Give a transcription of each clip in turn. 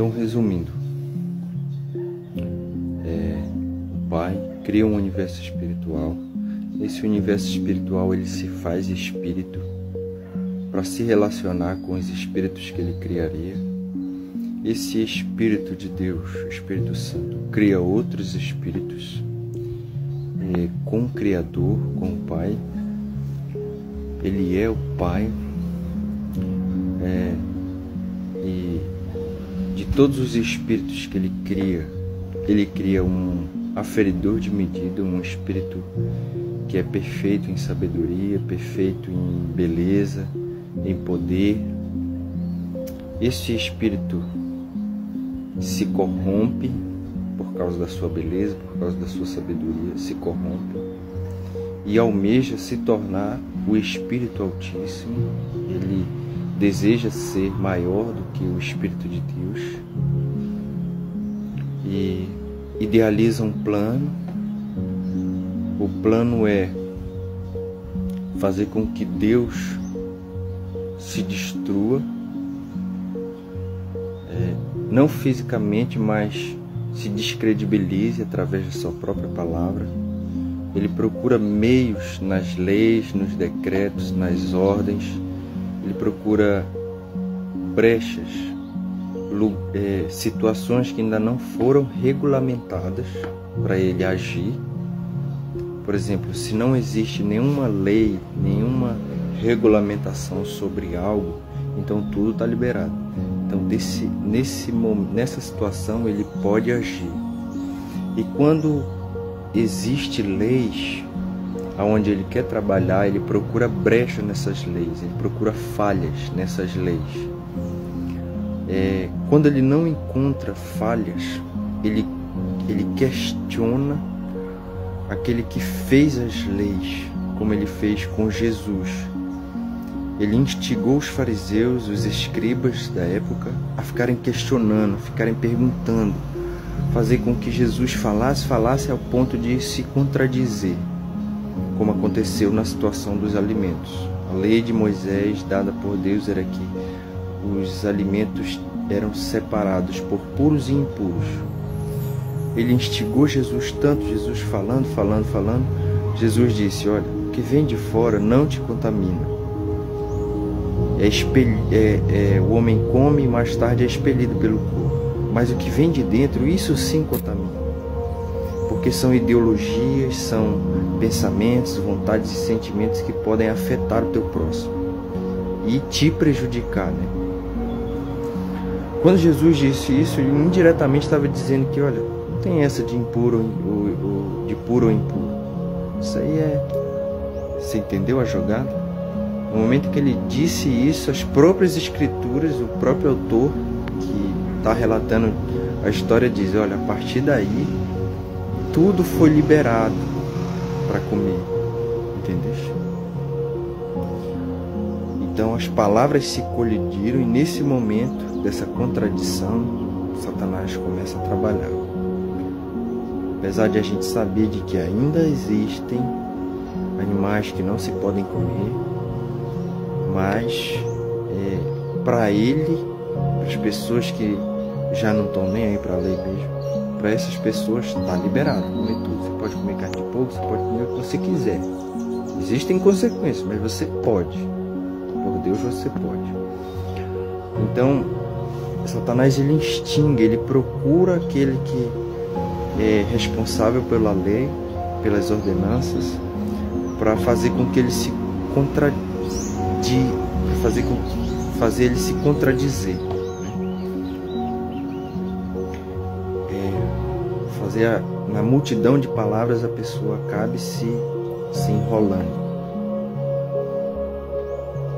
Então, resumindo, o Pai cria um universo espiritual. Esse universo espiritual ele se faz espírito para se relacionar com os espíritos que ele criaria. Esse Espírito de Deus, o Espírito Santo, cria outros espíritos com o Criador, com o Pai. Ele é o Pai, e de todos os espíritos que ele cria um aferidor de medida, um espírito que é perfeito em sabedoria, perfeito em beleza, em poder. Esse espírito se corrompe por causa da sua beleza, por causa da sua sabedoria, se corrompe e almeja se tornar o Espírito Altíssimo. Ele deseja ser maior do que o Espírito de Deus e idealiza um plano. O plano é fazer com que Deus se destrua, não fisicamente, mas se descredibilize através da sua própria palavra. Ele procura meios nas leis, nos decretos, nas ordens. Ele procura brechas, situações que ainda não foram regulamentadas para ele agir. Por exemplo, se não existe nenhuma lei, nenhuma regulamentação sobre algo, então tudo está liberado. Então, nessa situação, ele pode agir. E quando existe leis aonde ele quer trabalhar, ele procura brecha nessas leis, ele procura falhas nessas leis. Quando ele não encontra falhas, ele questiona aquele que fez as leis, como ele fez com Jesus. Ele instigou os fariseus, os escribas da época, a ficarem questionando, a ficarem perguntando, fazer com que Jesus falasse ao ponto de se contradizer, como aconteceu na situação dos alimentos. A lei de Moisés, dada por Deus, era que os alimentos eram separados por puros e impuros. Ele instigou Jesus tanto, Jesus falando. Jesus disse: olha, o que vem de fora não te contamina. O homem come e mais tarde é expelido pelo corpo. Mas o que vem de dentro, isso sim contamina. Porque são ideologias, são pensamentos, vontades e sentimentos que podem afetar o teu próximo e te prejudicar, né? Quando Jesus disse isso, ele indiretamente estava dizendo que, olha, não tem essa de impuro ou de puro ou impuro. Isso aí Você entendeu a jogada? No momento que ele disse isso, as próprias escrituras, o próprio autor que está relatando a história diz: olha, a partir daí tudo foi liberado para comer, entendeu? Então as palavras se colidiram e nesse momento dessa contradição, Satanás começa a trabalhar. Apesar de a gente saber de que ainda existem animais que não se podem comer, mas para ele, para as pessoas que já não estão nem aí para a lei mesmo, para essas pessoas está liberado comer tudo. Você pode comer carne de porco, você pode comer o que você quiser. Existem consequências, mas você pode. Por Deus você pode. Então, Satanás ele instiga, ele procura aquele que é responsável pela lei, pelas ordenanças, para fazer com que ele se fazer ele se contradizer, fazer na multidão de palavras a pessoa acabe se enrolando.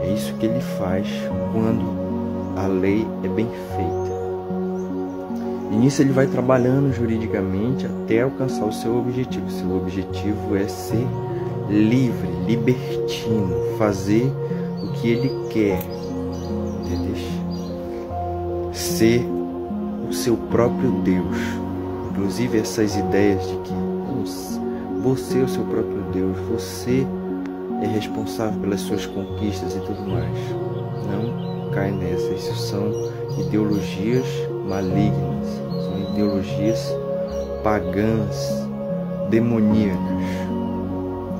É isso que ele faz quando a lei é bem feita. E nisso ele vai trabalhando juridicamente até alcançar o seu objetivo. Seu objetivo é ser livre, libertino, fazer o que ele quer, entendeu? Ser o seu próprio Deus. Inclusive essas ideias de que você é o seu próprio Deus, você é responsável pelas suas conquistas e tudo mais. Não cai nessa. Isso são ideologias malignas, são ideologias pagãs, demoníacas,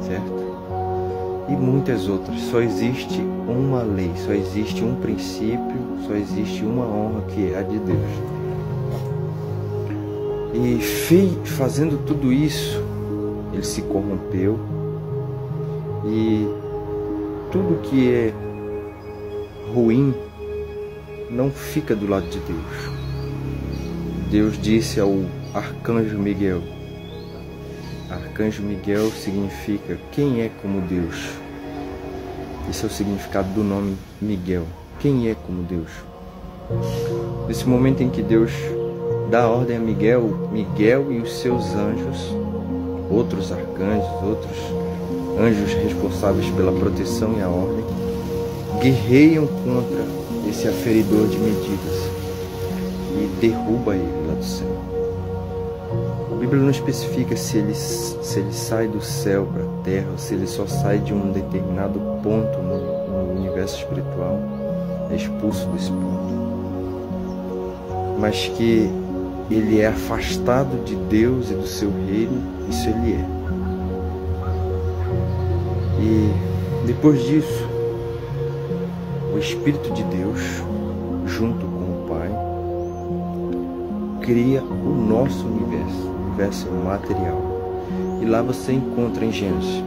certo? E muitas outras. Só existe uma lei, só existe um princípio, só existe uma honra, que é a de Deus. E fazendo tudo isso, ele se corrompeu, e tudo que é ruim não fica do lado de Deus. Deus disse ao arcanjo Miguel. Arcanjo Miguel significa quem é como Deus. Esse é o significado do nome Miguel. Quem é como Deus? Nesse momento em que Deus dá ordem a Miguel, Miguel e os seus anjos, outros arcanjos, outros anjos responsáveis pela proteção e a ordem, guerreiam contra esse aferidor de medidas e derruba ele lá do céu. A Bíblia não especifica se ele sai do céu para a terra, ou se ele só sai de um determinado ponto no universo espiritual, é expulso desse ponto. Mas que ele é afastado de Deus e do seu reino, isso ele é. E depois disso, o Espírito de Deus, junto com o Pai, cria o nosso universo, o universo material. E lá você encontra em Gênesis: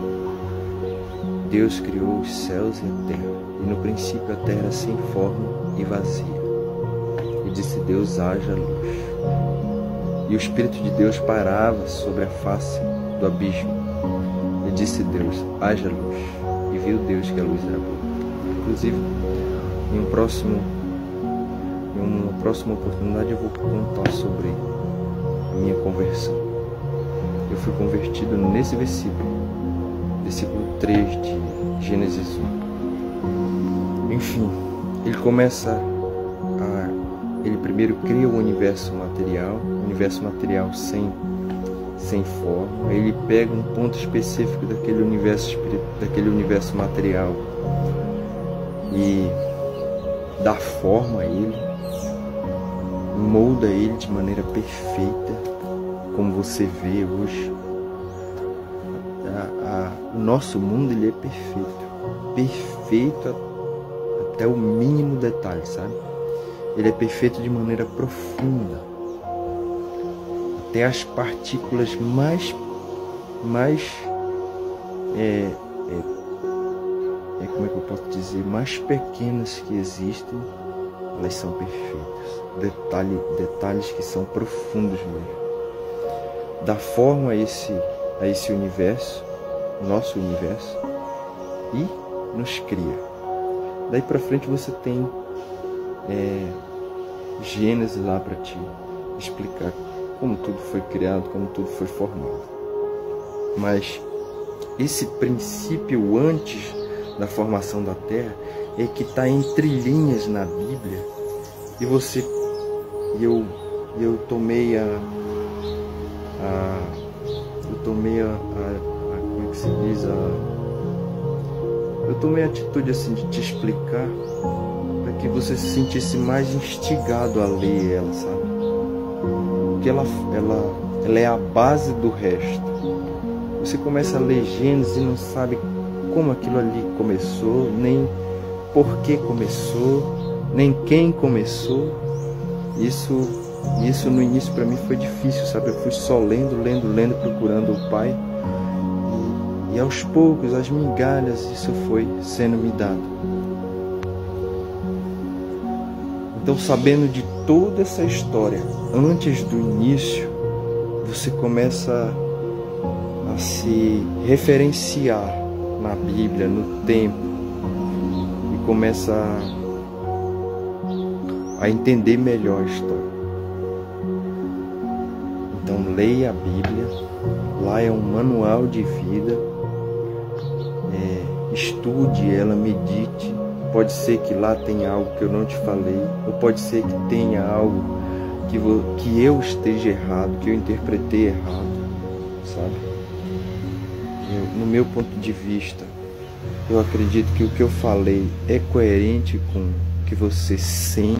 Deus criou os céus e a terra, e no princípio a terra era sem forma e vazia. E disse Deus: haja luz. E o Espírito de Deus pairava sobre a face do abismo. E disse Deus: haja luz. E viu Deus que a luz era boa. Inclusive, em uma próxima oportunidade eu vou contar sobre a minha conversão. Eu fui convertido nesse versículo 3 de Gênesis 1. Enfim, ele primeiro cria o universo material sem forma. Ele pega um ponto específico daquele universo material e dá forma a ele, molda ele de maneira perfeita, como você vê hoje. O nosso mundo, ele é perfeito até o mínimo detalhe, sabe? Ele é perfeito de maneira profunda, até as partículas mais como é que eu posso dizer, mais pequenas que existem, elas são perfeitas. Detalhes que são profundos mesmo. Dá forma a esse universo, nosso universo, e nos cria. Daí pra frente você tem Gênesis lá para te explicar como tudo foi criado, como tudo foi formado. Mas esse princípio antes da formação da Terra é que está entre linhas na Bíblia. E eu tomei como é que se diz, eu tomei a atitude assim de te explicar, para que você se sentisse mais instigado a ler ela, sabe? Porque ela é a base do resto. Você começa a ler Gênesis e não sabe como aquilo ali começou, nem por que começou, nem quem começou. Isso no início para mim foi difícil, sabe? Eu fui só lendo, procurando o Pai. E aos poucos, as migalhas, isso foi sendo me dado. Então, sabendo de toda essa história, antes do início, você começa a se referenciar na Bíblia, no tempo, e começa a entender melhor a história. Então leia a Bíblia, lá é um manual de vida, estude ela, medite. Pode ser que lá tenha algo que eu não te falei, ou pode ser que tenha algo que eu esteja errado, que eu interpretei errado, sabe? No meu ponto de vista, eu acredito que o que eu falei é coerente com o que você sente.